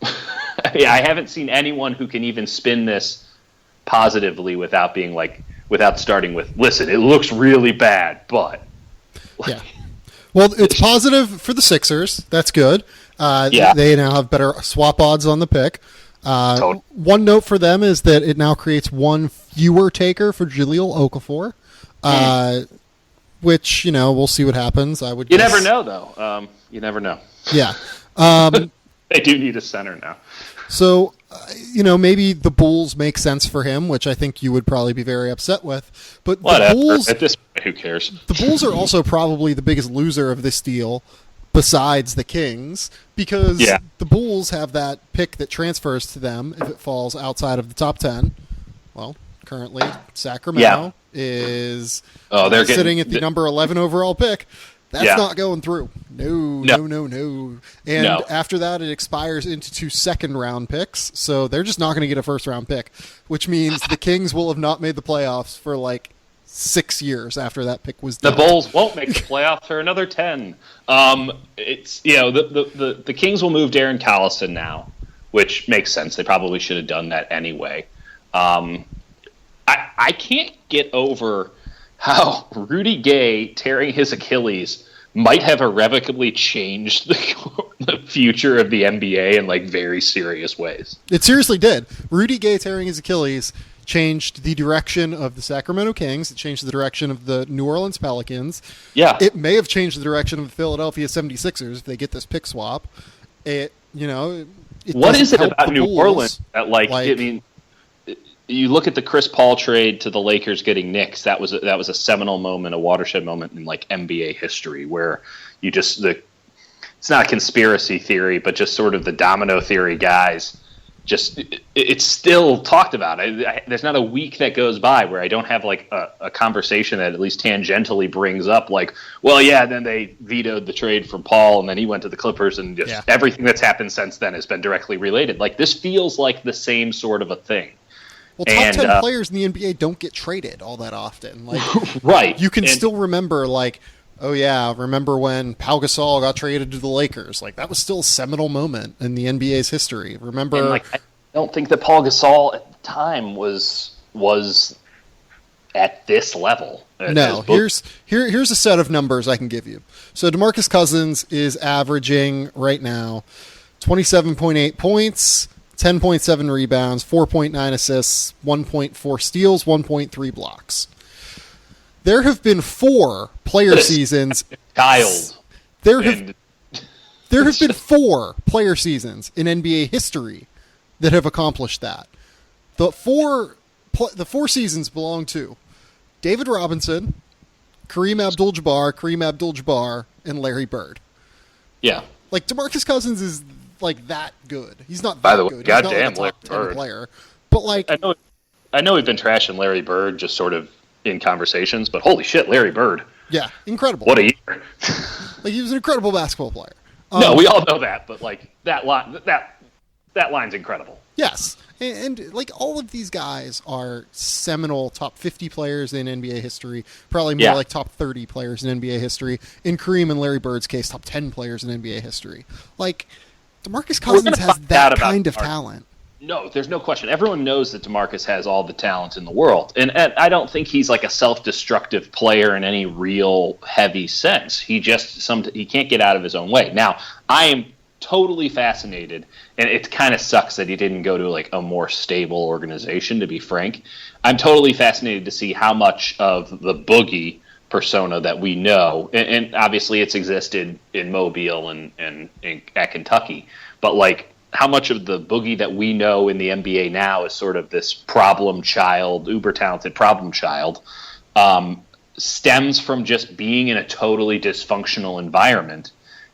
I haven't seen anyone who can even spin this positively without starting with, listen, it looks really bad, but. Yeah. Well, it's positive for the Sixers. That's good. They now have better swap odds on the pick. Totally. One note for them is that it now creates one fewer taker for Jahlil Okafor, which, we'll see what happens. I would. You never know, though. You never know. Yeah. They do need a center now. So, maybe the Bulls make sense for him, which I think you would probably be very upset with. But whatever. The Bulls, at this point, who cares? The Bulls are also probably the biggest loser of this deal, besides the Kings, because the Bulls have that pick that transfers to them if it falls outside of the top 10. Well, currently Sacramento is sitting at the number 11 overall pick. That's not going through. No. And after that, it expires into 2 second-round picks, so they're just not going to get a first-round pick, which means the Kings will have not made the playoffs for 6 years after that pick was done. The Bulls won't make the playoffs for another 10. It's the Kings will move Darren Collison now, which makes sense. They probably should have done that anyway. I can't get over how Rudy Gay tearing his Achilles might have irrevocably changed the future of the NBA in very serious ways. It seriously did. Rudy Gay tearing his Achilles changed the direction of the Sacramento Kings. It changed the direction of the New Orleans Pelicans. Yeah. It may have changed the direction of the Philadelphia 76ers if they get this pick swap. What is it about New Orleans that you look at the Chris Paul trade to the Lakers getting Knicks. That was a seminal moment, a watershed moment in NBA history where it's not a conspiracy theory, but just sort of the domino theory guys. It's still talked about. There's not a week that goes by where I don't have a conversation that at least tangentially brings up then they vetoed the trade from Paul and then he went to the Clippers and everything that's happened since then has been directly related. This feels like the same sort of a thing. Well, top 10 players in the NBA don't get traded all that often. Right. You can still remember, remember when Pau Gasol got traded to the Lakers? That was still a seminal moment in the NBA's history. Remember? And, I don't think that Paul Gasol at the time was at this level. No, here's a set of numbers I can give you. So DeMarcus Cousins is averaging right now 27.8 points, 10.7 rebounds, 4.9 assists, 1.4 steals, 1.3 blocks. There have been 4 player seasons. There have been 4 player seasons in NBA history that have accomplished that. The 4 seasons belong to David Robinson, Kareem Abdul-Jabbar, and Larry Bird. Yeah. DeMarcus Cousins is that good. He's not that By the way, good. goddamn He's not Larry Bird player. But I know I know we've been trashing Larry Bird just sort of in conversations, but holy shit, Larry Bird. Yeah, incredible. What a year. Like, he was an incredible basketball player. No, we all know that, but like that line's incredible. Yes. And like, all of these guys are seminal top 50 players in NBA history, probably more like top 30 players in NBA history. In Kareem and Larry Bird's case, top 10 players in NBA history. Like, DeMarcus Cousins has that kind of talent. No, there's no question. Everyone knows that DeMarcus has all the talent in the world. And I don't think he's like a self-destructive player in any real heavy sense. He can't get out of his own way. Now, I am totally fascinated, and it kind of sucks that he didn't go to like a more stable organization, to be frank. I'm totally fascinated to see how much of the Boogie persona that we know, and obviously it's existed in Mobile and at Kentucky, but like how much of the Boogie that we know in the NBA now is sort of this problem child, uber talented problem child, stems from just being in a totally dysfunctional environment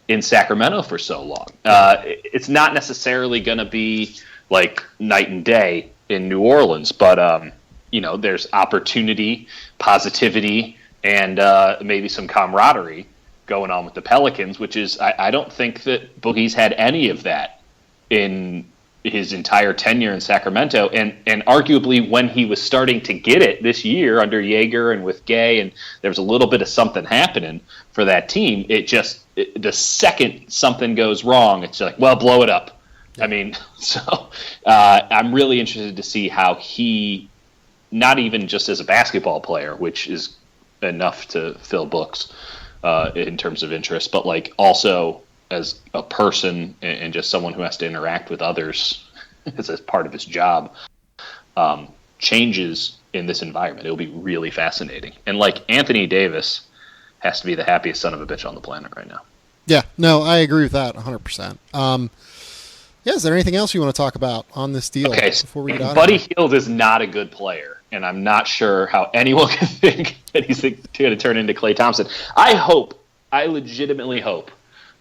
in Sacramento for so long. It's not necessarily going to be like night and day in New Orleans, but there's opportunity, positivity, and maybe some camaraderie going on with the Pelicans, which is I don't think that Boogie's had any of that in his entire tenure in Sacramento, and arguably when he was starting to get it this year under Yeager and with Gay, and there was a little bit of something happening for that team, the second something goes wrong, it's like, well, blow it up. I mean, so I'm really interested to see how he, not even just as a basketball player, which is enough to fill books in terms of interest, but like also as a person and just someone who has to interact with others as a part of his job, changes in this environment. It'll be really fascinating. And like Anthony Davis has to be the happiest son of a bitch on the planet right now. Yeah, no, I agree with that 100%. Is there anything else you want to talk about on this deal before we get out? Buddy Hield is not a good player, and I'm not sure how anyone can think that he's going to turn into Klay Thompson. I legitimately hope,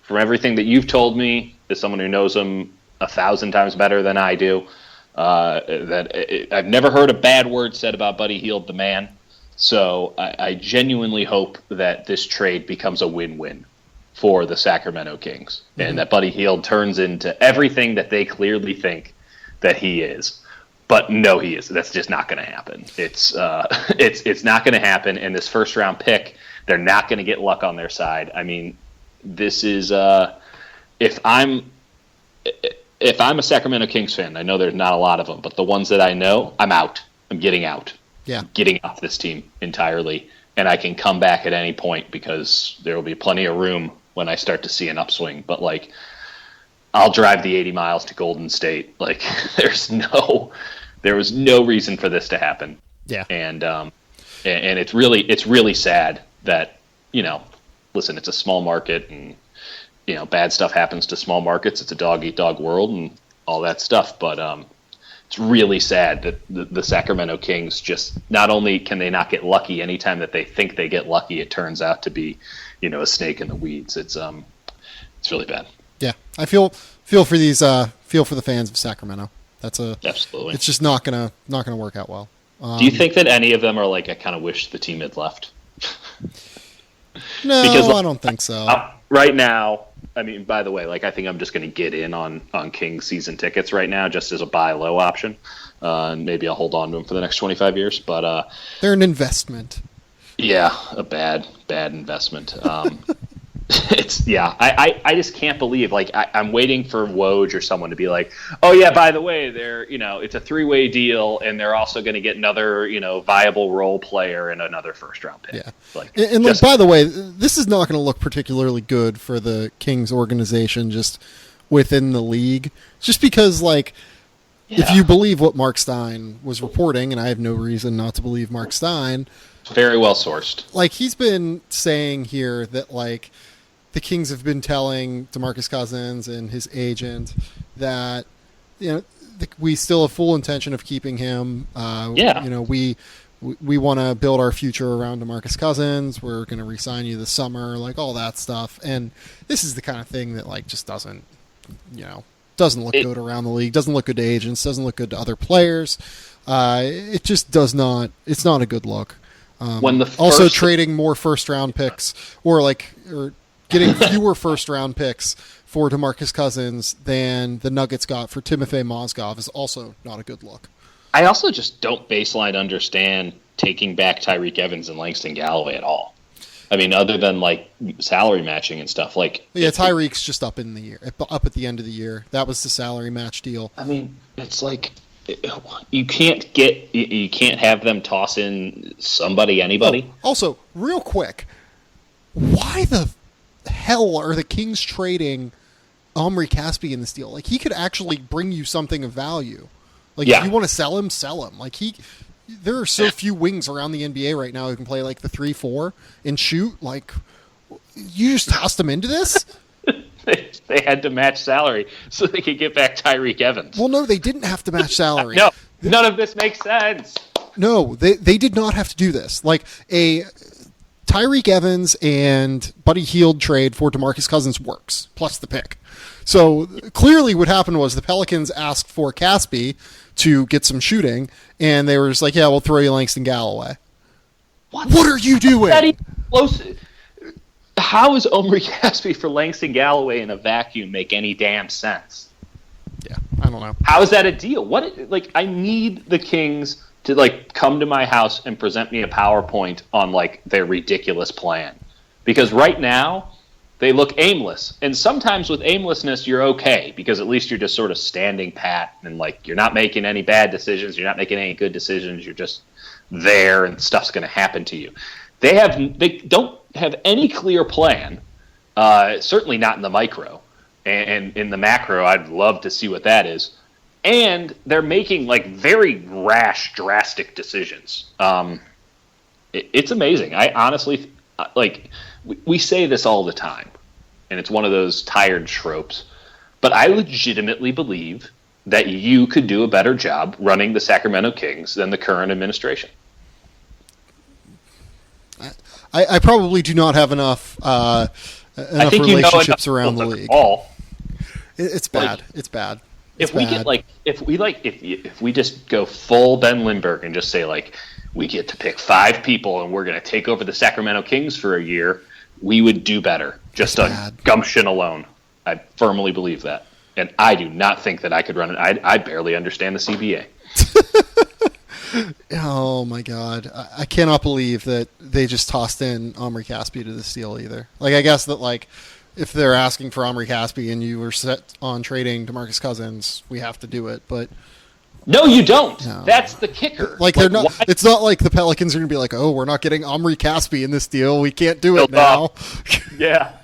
from everything that you've told me, as someone who knows him 1,000 times better than I do, I've never heard a bad word said about Buddy Hield, the man. So I genuinely hope that this trade becomes a win-win for the Sacramento Kings, and that Buddy Hield turns into everything that they clearly think that he is. But no, he is. That's just not going to happen. It's not going to happen. And this first round pick, they're not going to get luck on their side. I mean, this is if I'm a Sacramento Kings fan, I know there's not a lot of them, but the ones that I know, I'm out. I'm getting out. Yeah, getting off this team entirely, and I can come back at any point because there will be plenty of room when I start to see an upswing. But like, I'll drive the 80 miles to Golden State. Like, there was no reason for this to happen. Yeah, and it's really sad that, listen, it's a small market, and bad stuff happens to small markets. It's a dog eat dog world and all that stuff. But it's really sad that the Sacramento Kings just, not only can they not get lucky, anytime that they think they get lucky, it turns out to be, a snake in the weeds. It's really bad. Yeah, I feel for the fans of Sacramento. Absolutely. It's just not gonna work out well. Do you think that any of them are like, I kind of wish the team had left? No, because, I don't think so. Right now, I mean, by the way, like, I think I'm just going to get in on Kings season tickets right now, just as a buy low option. And maybe I'll hold on to them for the next 25 years. But they're an investment. Yeah, a bad investment. I just can't believe, like, I'm waiting for Woj or someone to be like, oh yeah, by the way, it's a 3-way deal, and they're also going to get another, viable role player and another first round pick. Yeah. And by the way, this is not going to look particularly good for the Kings organization just within the league, just because, like, if you believe what Mark Stein was reporting, and I have no reason not to believe Mark Stein. Very well sourced. Like, he's been saying here that, like, the Kings have been telling DeMarcus Cousins and his agent that, we still have full intention of keeping him. We want to build our future around DeMarcus Cousins. We're going to re-sign you this summer, like all that stuff. And this is the kind of thing that, like, just doesn't look good around the league. Doesn't look good to agents. Doesn't look good to other players. It just does not. It's not a good look. Also trading more first-round picks, or getting fewer first-round picks for DeMarcus Cousins than the Nuggets got for Timofey Mozgov is also not a good look. I also just don't baseline understand taking back Tyreek Evans and Langston Galloway at all. I mean, other than salary matching and stuff. Tyreek's just up in the year, up at the end of the year. That was the salary match deal. I mean, it's you can't have them toss in anybody. Oh, also, real quick, why the hell are the Kings trading Omri Caspi in this deal? He could actually bring you something of value. If you want to sell him, sell him. There are so few wings around the NBA right now who can play the 3-4 and shoot. You just tossed them into this? They had to match salary so they could get back Tyreek Evans. Well, no, they didn't have to match salary. No, none of this makes sense. No, they did not have to do this. A Tyreek Evans and Buddy Hield trade for DeMarcus Cousins works, plus the pick. So clearly what happened was the Pelicans asked for Caspi to get some shooting, and they were just yeah, we'll throw you Langston Galloway. What are you doing? That even close. How is Omri Caspi for Langston Galloway in a vacuum make any damn sense? Yeah, I don't know. How is that a deal? I need the Kings to come to my house and present me a PowerPoint on their ridiculous plan. Because right now they look aimless. And sometimes with aimlessness you're okay, because at least you're just sort of standing pat and you're not making any bad decisions, you're not making any good decisions, you're just there and stuff's going to happen to you. They don't have any clear plan, certainly not in the micro, and in the macro I'd love to see what that is. And they're making very rash, drastic decisions. It's amazing. I honestly we say this all the time, and it's one of those tired tropes, but I legitimately believe that you could do a better job running the Sacramento Kings than the current administration. I probably do not have enough relationships around the league. It's bad. It's bad. If we just go full Ben Lindbergh and just say we get to pick 5 people and we're going to take over the Sacramento Kings for a year, we would do better just on gumption alone. I firmly believe that, and I do not think that I could run it. I barely understand the CBA. Oh my God, I cannot believe that they just tossed in Omri Caspi to this deal either. I guess that if they're asking for Omri Caspi and you were set on trading DeMarcus Cousins, we have to do it. But no, you don't. No. That's the kicker. They're not. Why? It's not like the Pelicans are going to be oh, we're not getting Omri Caspi in this deal. We can't do it now. Yeah.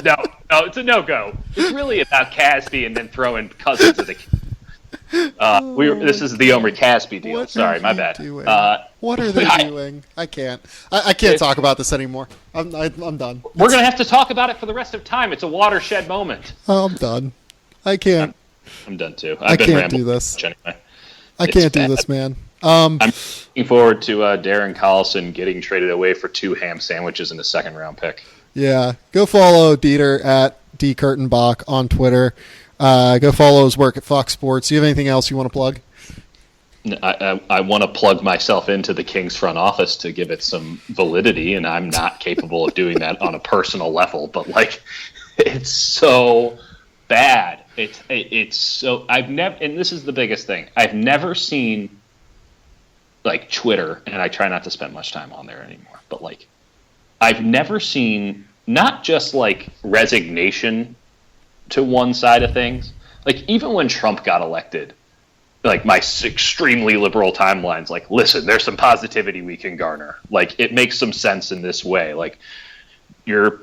No, it's a no-go. It's really about Caspi and then throwing Cousins at the. This is the Omri Caspi deal. Sorry, my bad. What are they doing? I can't. I can't talk about this anymore. I'm done. We're going to have to talk about it for the rest of time. It's a watershed moment. I'm done. I can't. I'm done too. I can't do this. Anyway. I can't do this, man. I'm looking forward to Darren Collison getting traded away for 2 ham sandwiches and a second-round pick. Yeah. Go follow Dieter at D. Kurtenbach on Twitter. Go follow his work at Fox Sports. Do you have anything else you want to plug? I want to plug myself into the Kings front office to give it some validity, and I'm not capable of doing that on a personal level. But it's so bad. It's so I've never, and this is the biggest thing. I've never seen Twitter, and I try not to spend much time on there anymore. But I've never seen not just resignation to one side of things. Even when Trump got elected, my extremely liberal timelines, listen, there's some positivity we can garner. It makes some sense in this way. Your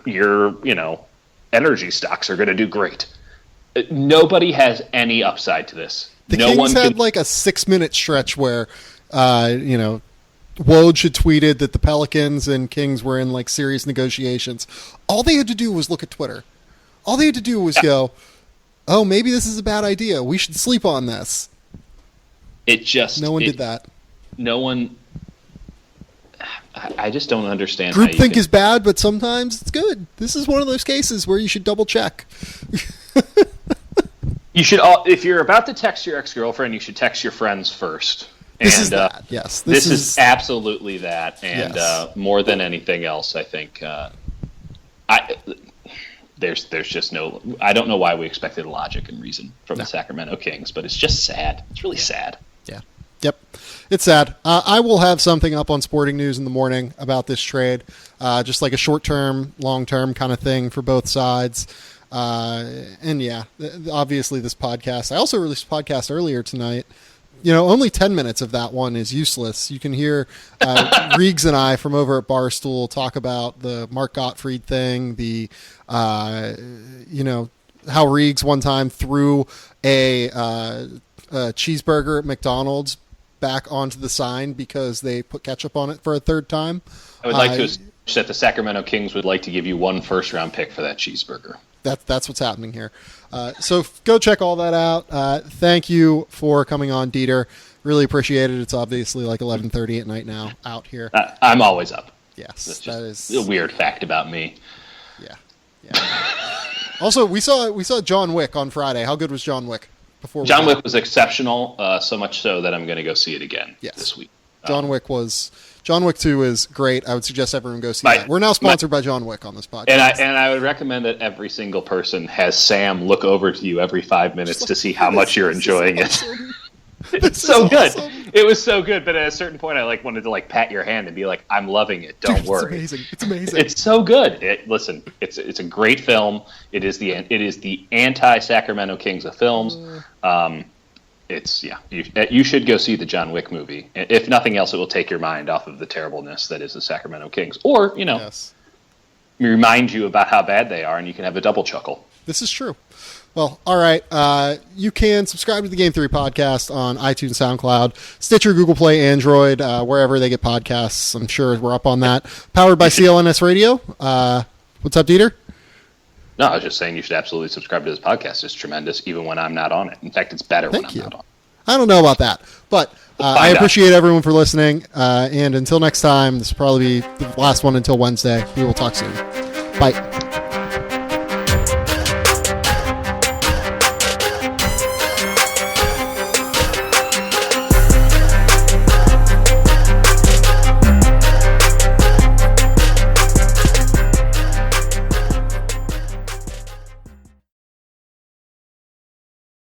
energy stocks are going to do great. Nobody has any upside to this. The Kings had a 6-minute stretch where, Woj had tweeted that the Pelicans and Kings were in serious negotiations. All they had to do was look at Twitter. All they had to do was go, oh, maybe this is a bad idea. We should sleep on this. No one did that. No one. I just don't understand. Groupthink is bad, but sometimes it's good. This is one of those cases where you should double check. You should, if you're about to text your ex-girlfriend, you should text your friends first This is that. Yes, this is absolutely that, and yes. More than anything else, I think there's just no. I don't know why we expected logic and reason from the Sacramento Kings, but it's just sad. It's really sad. Yeah. Yep. It's sad. I will have something up on Sporting News in the morning about this trade, just like a short-term, long-term kind of thing for both sides. And yeah, obviously this podcast. I also released a podcast earlier tonight. Only 10 minutes of that one is useless. You can hear Reegs and I from over at Barstool talk about the Mark Gottfried thing, the, how Reegs one time threw a cheeseburger at McDonald's back onto the sign because they put ketchup on it for a third time. I would like to establish that the Sacramento Kings would like to give you 1 first-round pick for that cheeseburger. That's what's happening here. So go check all that out. Thank you for coming on, Dieter. Really appreciate it. It's obviously like 11:30 at night now out here. I'm always up. Yes, that's that just is a weird fact about me. Yeah. Also, we saw John Wick on Friday. How good was John Wick? John Wick was exceptional. So much so that I'm going to go see it again this week. John Wick 2 is great. I would suggest everyone go see that. We're now sponsored by John Wick on this podcast. And I would recommend that every single person has Sam look over to you every 5 minutes to see how much you're enjoying it. It's so good. Awesome. It was so good, but at a certain point I wanted to pat your hand and be like, I'm loving it. Don't worry. It's amazing. It's so good. Listen, it's a great film. It is the anti-Sacramento Kings of films. You should go see the John Wick movie. If nothing else, it will take your mind off of the terribleness that is the Sacramento Kings. Or, remind you about how bad they are, and you can have a double chuckle. This is true. Well, all right. You can subscribe to the Game Theory podcast on iTunes, SoundCloud, Stitcher, Google Play, Android, wherever they get podcasts. I'm sure we're up on that. Powered by CLNS Radio. What's up, Dieter? No, I was just saying you should absolutely subscribe to this podcast. It's tremendous, even when I'm not on it. In fact, it's better when I'm not on it. I don't know about that, but I appreciate everyone for listening. And until next time, this will probably be the last one until Wednesday. We will talk soon. Bye.